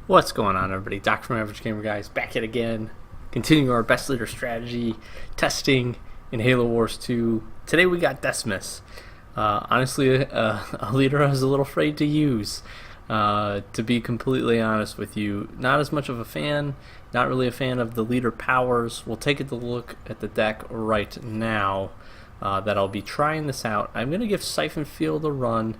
What's going on, everybody? Doc from Average Gamer Guys back at again, continuing our best leader strategy testing in Halo Wars 2. Today we got Decimus. Honestly, a leader I was a little afraid to use, to be completely honest with you. Not as much of a fan, not really a fan of the leader powers. We'll take a look at the deck right now that I'll be trying this out. I'm going to give Siphon Field a run.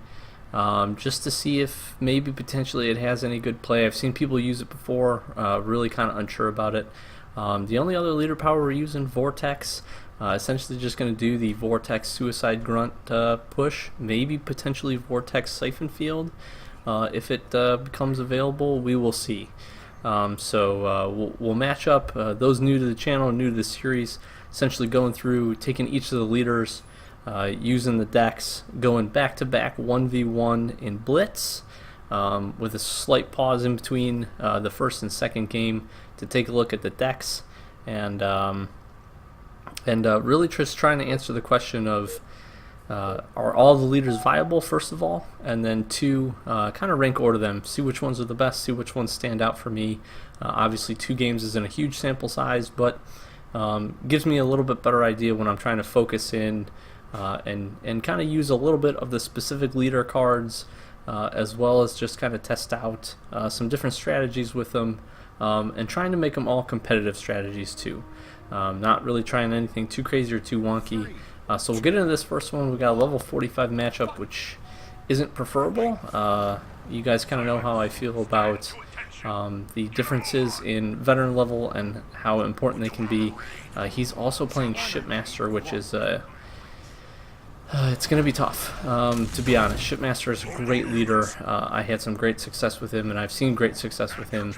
Just to see if maybe potentially it has any good play. I've seen people use it before, really kind of unsure about it. The only other leader power we're using, Vortex, essentially just going to do the Vortex Suicide Grunt push, maybe potentially Vortex Siphon Field. If it becomes available, we will see. We'll match up those new to the channel, new to the series, essentially going through, taking each of the leaders, using the decks, going back-to-back 1v1 in Blitz, with a slight pause in between the first and second game to take a look at the decks, and really just trying to answer the question of are all the leaders viable, first of all, and then two, kind of rank order them, see which ones are the best, see which ones stand out for me. Obviously 2 games isn't a huge sample size, but gives me a little bit better idea when I'm trying to focus in and kind of use a little bit of the specific leader cards, as well as just kind of test out some different strategies with them, and trying to make them all competitive strategies too. Not really trying anything too crazy or too wonky. So we'll get into this first one. We got a level 45 matchup, which isn't preferable. You guys kind of know how I feel about the differences in veteran level and how important they can be. He's also playing Shipmaster, which is it's going to be tough, to be honest. Shipmaster is a great leader. I had some great success with him, and I've seen great success with him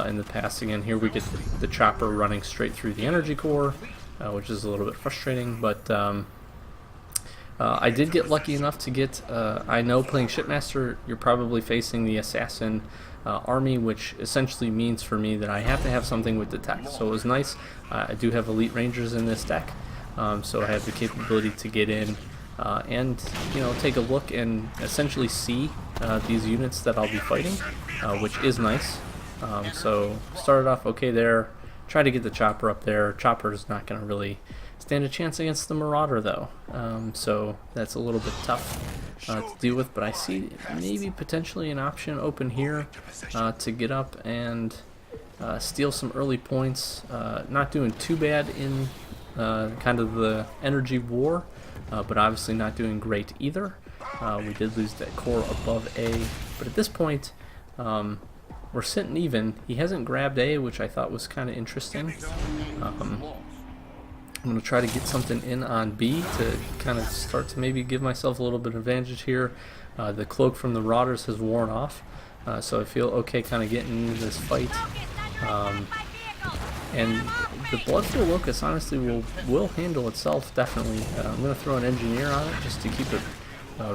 in the past. Again, here we get the chopper running straight through the energy core, which is a little bit frustrating, but I did get lucky enough to get, I know playing Shipmaster, you're probably facing the Assassin army, which essentially means for me that I have to have something with detect. So it was nice. I do have Elite Rangers in this deck, so I have the capability to get in and take a look and essentially see these units that I'll be fighting, which is nice. So started off okay there, try to get the chopper up there. Chopper's not going to really stand a chance against the Marauder though, so that's a little bit tough to deal with, but I see maybe potentially an option open here to get up and steal some early points. Not doing too bad in kind of the energy war, but obviously not doing great either. We did lose that core above A, but at this point we're sitting even. He hasn't grabbed A, which I thought was kind of interesting. I'm going to try to get something in on B to kind of start to maybe give myself a little bit of advantage here. The cloak from the Marauders has worn off, so I feel okay kind of getting into this fight. And the Bloodful Locust honestly will handle itself, definitely. I'm going to throw an Engineer on it just to keep it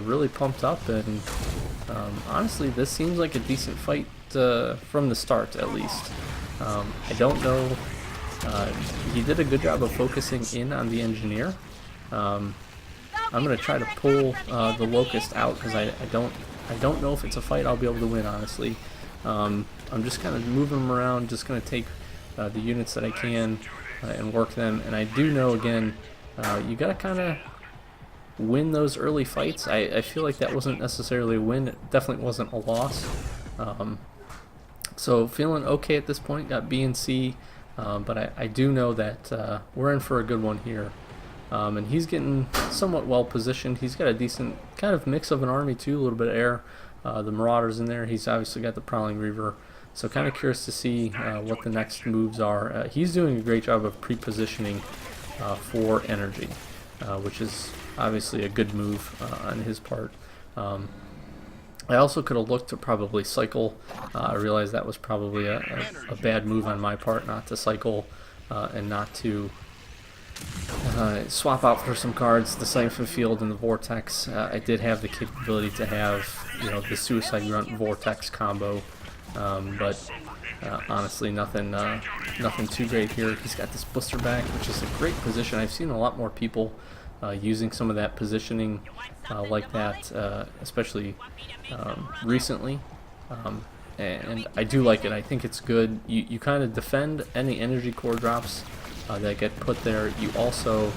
really pumped up, and honestly this seems like a decent fight from the start, at least. I don't know. He did a good job of focusing in on the Engineer. I'm going to try to pull the Locust out because I don't know if it's a fight I'll be able to win, honestly. I'm just kind of moving them around, just going to take the units that I can and work them. And I do know, again, you got to kind of win those early fights. I feel like that wasn't necessarily a win. It definitely wasn't a loss. So feeling okay at this point. Got B and C. But I do know that we're in for a good one here. And he's getting somewhat well positioned. He's got a decent kind of mix of an army too, a little bit of air. The Marauders in there. He's obviously got the Prowling Reaver. So kind of curious to see what the next moves are. He's doing a great job of pre-positioning for energy, which is obviously a good move on his part. I also could have looked to probably cycle. I realized that was probably a bad move on my part, not to cycle and not to swap out for some cards, the Siphon Field and the Vortex. I did have the capability to have the Suicide Grunt Vortex combo, but honestly nothing too great here. He's got this blister back, which is a great position. I've seen a lot more people using some of that positioning like that, especially recently. and I do like it. I think it's good. You kind of defend any energy core drops that get put there. You also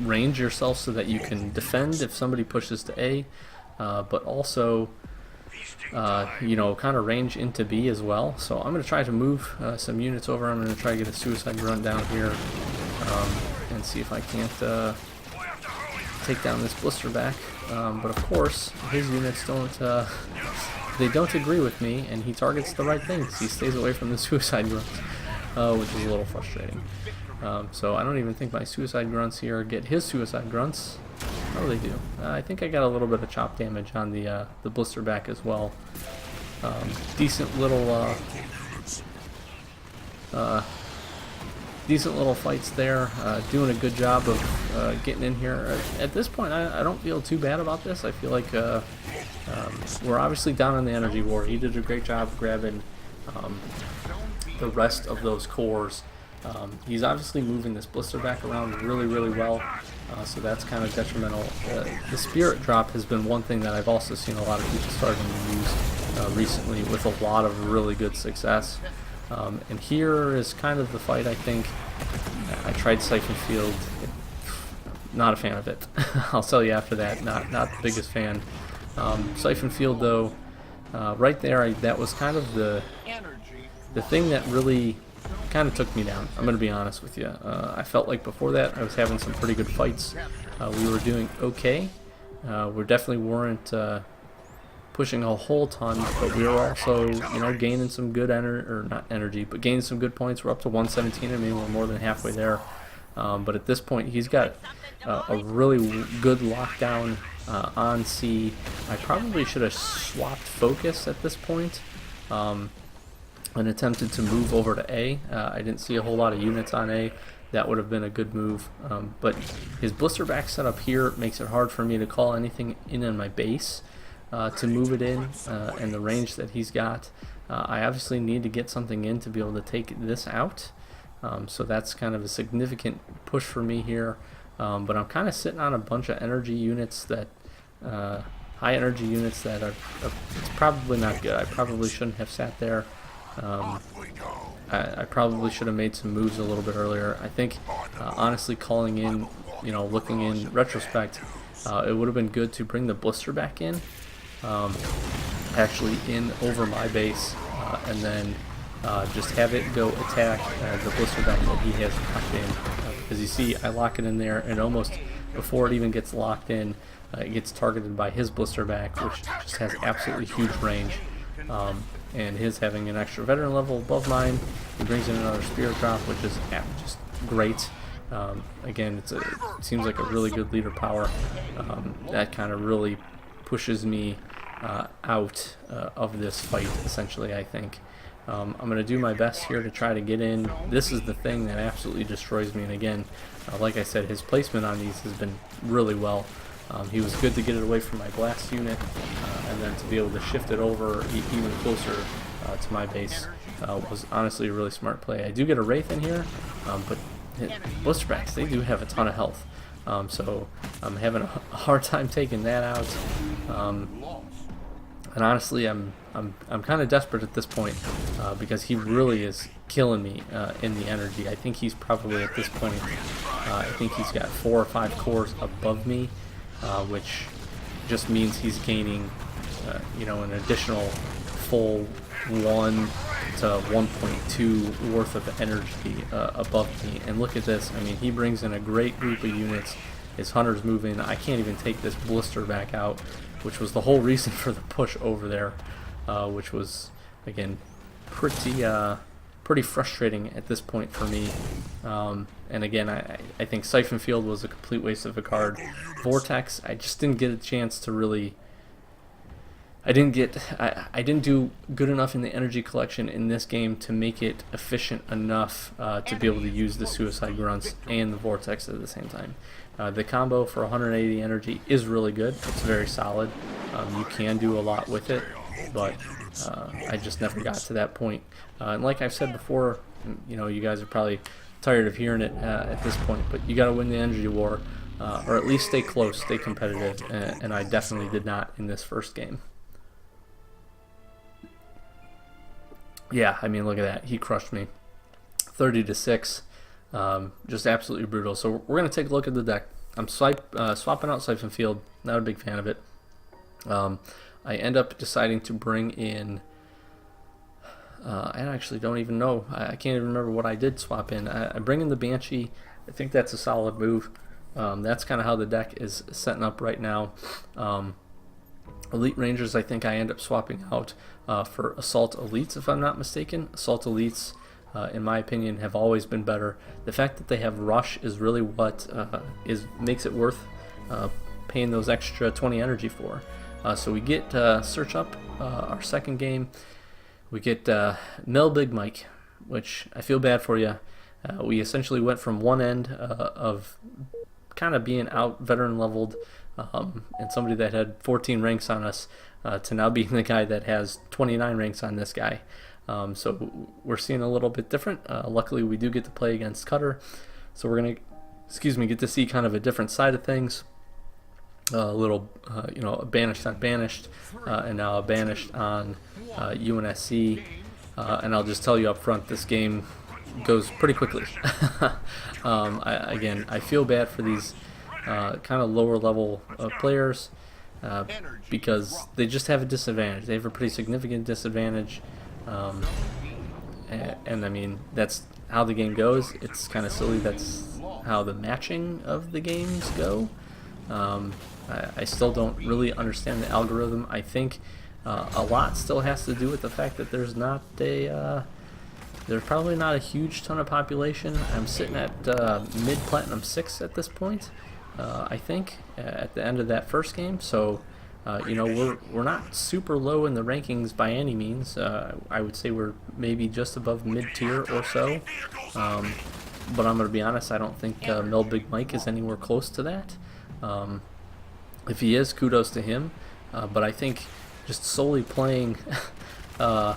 range yourself so that you can defend if somebody pushes to A, but also you know, kind of range into B as well. So I'm going to try to move some units over. I'm going to try to get a suicide run down here and see if I can't take down this blisterback. But of course, his units don't they don't agree with me, and he targets the right things. He stays away from the suicide grunts, which is a little frustrating. So I don't even think my suicide grunts here get his suicide grunts. How do they do? I think I got a little bit of chop damage on the blisterback as well. Decent little fights there. Doing a good job of getting in here. At this point, I don't feel too bad about this. I feel like we're obviously down in the energy war. He did a great job grabbing the rest of those cores. He's obviously moving this blisterback around really well, so that's kind of detrimental. The spirit drop has been one thing that I've also seen a lot of people starting to use recently with a lot of really good success. And here is kind of the fight, I think. I tried Siphon Field, not a fan of it. I'll tell you after that, not the biggest fan. Siphon Field though, right there, that was kind of the thing that really kind of took me down. I'm going to be honest with you. I felt like before that I was having some pretty good fights. We were doing okay. We definitely weren't pushing a whole ton, but we were also, you know, gaining some good energy, but gaining some good points. We're up to 117. I mean, we're more than halfway there. But at this point, he's got a really good lockdown on C. I probably should have swapped focus at this point. And attempted to move over to A. I didn't see a whole lot of units on A. That would have been a good move. But his blisterback setup here makes it hard for me to call anything in on my base to move it in, and the range that he's got. I obviously need to get something in to be able to take this out. So that's kind of a significant push for me here. But I'm kind of sitting on a bunch of energy units that, high energy units that are it's probably not good. I probably shouldn't have sat there. I probably should have made some moves a little bit earlier. I think, honestly, calling in, you know, looking in retrospect, it would have been good to bring the blister back in, actually in over my base, and then just have it go attack the blister back that he has locked in. As you see, I lock it in there, and almost before it even gets locked in, it gets targeted by his blister back, which just has absolutely huge range. And his having an extra veteran level above mine, he brings in another spirit drop, which is just great. Again, it seems like a really good leader power. That kind of really pushes me out of this fight, essentially, I think. I'm going to do my best here to try to get in. This is the thing that absolutely destroys me, and again, like I said, his placement on these has been really well. He was good to get it away from my blast unit, and then to be able to shift it over even closer to my base was honestly a really smart play. I do get a Wraith in here, but blisterbacks, they do have a ton of health, so I'm having a hard time taking that out. And honestly, I'm kind of desperate at this point because he really is killing me in the energy. I think he's probably at this point, I think he's got 4 or 5 cores above me. Which just means he's gaining, you know, an additional full 1 to 1.2 worth of energy above me. And look at this. I mean, he brings in a great group of units. His hunters move in. I can't even take this blister back out, which was the whole reason for the push over there, which was, again, pretty frustrating at this point for me. And again, I think Siphon Field was a complete waste of a card. Vortex, I just didn't get a chance to really... I didn't do good enough in the energy collection in this game to make it efficient enough to be able to use the Suicide Grunts and the Vortex at the same time. The combo for 180 energy is really good. It's very solid. You can do a lot with it, but I just never got to that point. And like I've said before, you know, you guys are probably tired of hearing it at this point, but you got to win the energy war, or at least stay close, stay competitive, and I definitely did not in this first game. Yeah, I mean, look at that. He crushed me. 30 to 6. Just absolutely brutal. So we're going to take a look at the deck. I'm swapping out Siphon Field. Not a big fan of it. I end up deciding to bring in... I actually don't even know. I can't even remember what I did swap in. I bring in the Banshee. I think that's a solid move. That's kind of how the deck is setting up right now. Elite Rangers, I think I end up swapping out for Assault Elites, if I'm not mistaken. Assault Elites, in my opinion, have always been better. The fact that they have Rush is really what makes it worth paying those extra 20 energy for. So we get Search Up, our second game. We get Mel Big Mike, which I feel bad for you. We essentially went from one end of kind of being out veteran leveled and somebody that had 14 ranks on us to now being the guy that has 29 ranks on this guy. So we're seeing a little bit different. Luckily, we do get to play against Cutter, so we're gonna, get to see kind of a different side of things. A little, a banished on banished, and now a banished on UNSC. And I'll just tell you up front, this game goes pretty quickly. I feel bad for these kind of lower level players because they just have a disadvantage. They have a pretty significant disadvantage, and I mean, that's how the game goes. It's kind of silly. That's how the matching of the games go. I still don't really understand the algorithm. I think a lot still has to do with the fact that there's probably not a huge ton of population. I'm sitting at mid Platinum 6 at this point, I think, at the end of that first game. So, we're not super low in the rankings by any means. I would say we're maybe just above mid-tier or so. But I'm going to be honest, I don't think Mel Big Mike is anywhere close to that. If he is, kudos to him. But I think just solely playing a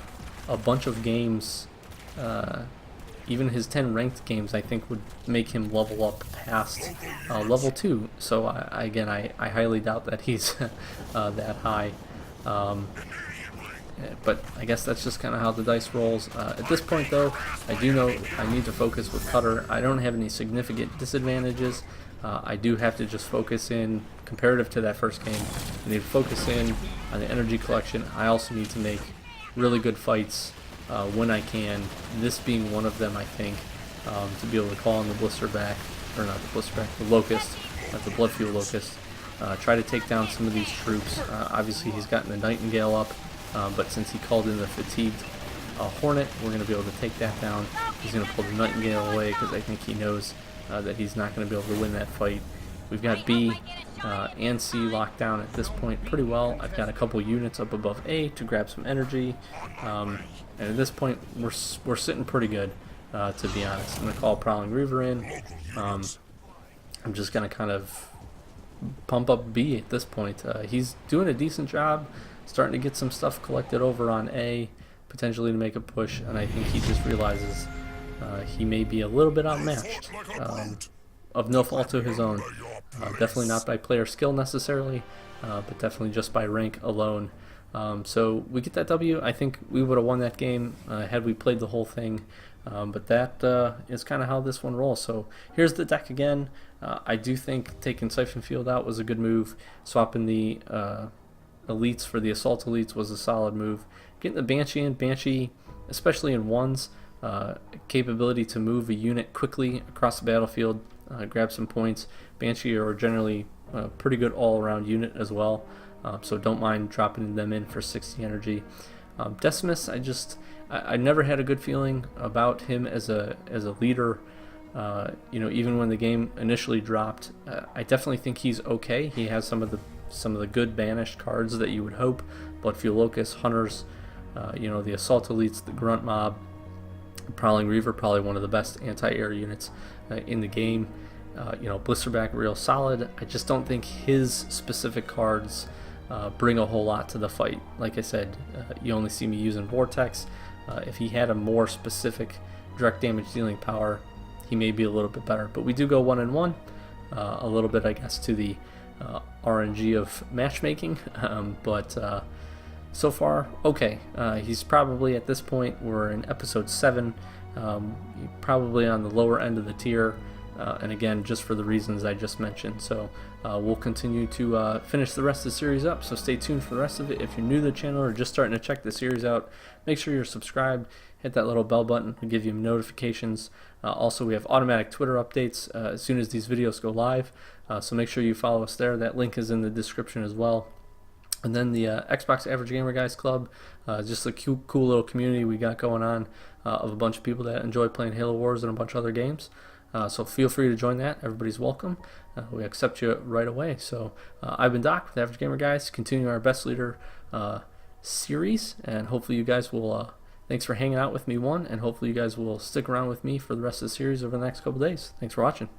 bunch of games, even his 10 ranked games, I think would make him level up past level 2. So I highly doubt that he's that high. But I guess that's just kind of how the dice rolls. At this point, though, I do know I need to focus with Cutter. I don't have any significant disadvantages. I do have to just focus in, comparative to that first game, I need to focus in on the energy collection. I also need to make really good fights when I can, this being one of them, I think, to be able to call on the Blisterback, or not the Blisterback, the Locust, the Blood Fuel Locust, try to take down some of these troops. Obviously he's gotten the Nightingale up, but since he called in the Fatigued Hornet, we're going to be able to take that down. He's going to pull the Nightingale away because I think he knows that he's not going to be able to win that fight. We've got B and C locked down at this point pretty well. I've got a couple units up above A to grab some energy, and at this point we're sitting pretty good, to be honest. I'm going to call Prowling Reaver in. I'm just going to kind of pump up B at this point. He's doing a decent job, starting to get some stuff collected over on A, potentially to make a push, and I think he just realizes he may be a little bit outmatched, of no fault to his own. Definitely not by player skill necessarily, but definitely just by rank alone. So we get that W. I think we would have won that game had we played the whole thing, but that is kind of how this one rolls. So here's the deck again. I do think taking Siphon Field out was a good move. Swapping the Elites for the Assault Elites was a solid move. Getting the Banshee in, Banshee, especially in ones, capability to move a unit quickly across the battlefield, grab some points. Banshee are generally a pretty good all-around unit as well, so don't mind dropping them in for 60 energy. Decimus, I never had a good feeling about him as a leader. Even when the game initially dropped, I definitely think he's okay. He has some of the good banished cards that you would hope. Blood Fuel Locust, Hunters, the Assault Elites, the Grunt Mob, Prowling Reaver, probably one of the best anti-air units in the game. Blisterback, real solid. I just don't think his specific cards bring a whole lot to the fight. Like I said, you only see me using Vortex. If he had a more specific direct damage dealing power, he may be a little bit better. But we do go 1-1, a little bit, I guess, to the RNG of matchmaking. But So far, okay. He's probably at this point, we're in episode 7, probably on the lower end of the tier, and again, just for the reasons I just mentioned. So we'll continue to finish the rest of the series up, so stay tuned for the rest of it. If you're new to the channel or just starting to check the series out, make sure you're subscribed, hit that little bell button to give you notifications. Also, we have automatic Twitter updates as soon as these videos go live, so make sure you follow us there. That link is in the description as well. And then the Xbox Average Gamer Guys Club, just a cool little community we got going on of a bunch of people that enjoy playing Halo Wars and a bunch of other games. So feel free to join that. Everybody's welcome. We accept you right away. So I've been Doc with Average Gamer Guys, continuing our Best Leader series, and hopefully you guys will, thanks for hanging out with me, and hopefully you guys will stick around with me for the rest of the series over the next couple days. Thanks for watching.